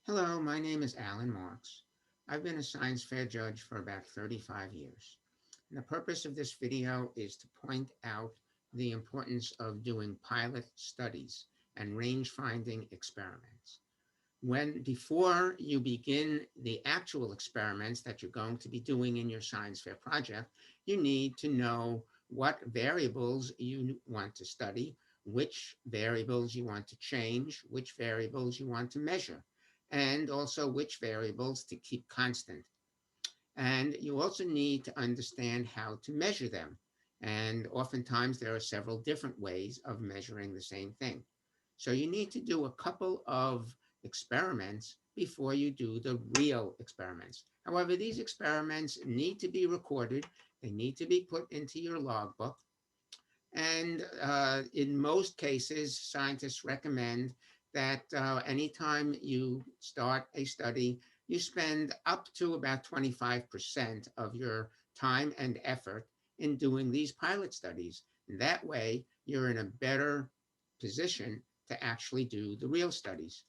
Hello, my name is Alan Marks. I've been a science fair judge for about 35 years. And the purpose of this video is to point out the importance of doing pilot studies and range finding experiments. Before you begin the actual experiments that you're going to be doing in your science fair project, you need to know what variables you want to study, which variables you want to change, which variables you want to measure, and also which variables to keep constant. And you also need to understand how to measure them. And oftentimes there are several different ways of measuring the same thing. So you need to do a couple of experiments before you do the real experiments. However, these experiments need to be recorded. They need to be put into your logbook. And in most cases, scientists recommend that anytime you start a study, you spend up to about 25% of your time and effort in doing these pilot studies. And that way, you're in a better position to actually do the real studies.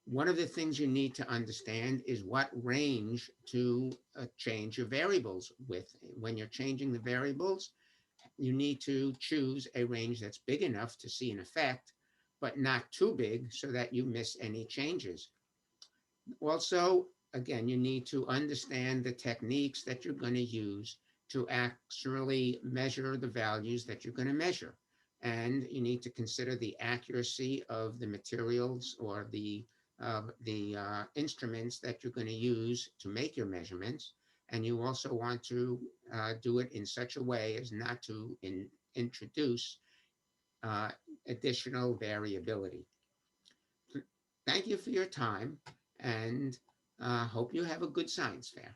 One of the things you need to understand is what range to change your variables with. When you're changing the variables, you need to choose a range that's big enough to see an effect, but not too big so that you miss any changes. Also, again, you need to understand the techniques that you're going to use to actually measure the values that you're going to measure. And you need to consider the accuracy of the materials or the instruments that you're going to use to make your measurements. And you also want to do it in such a way as not to introduce uh, additional variability. Thank you for your time and hope you have a good science fair.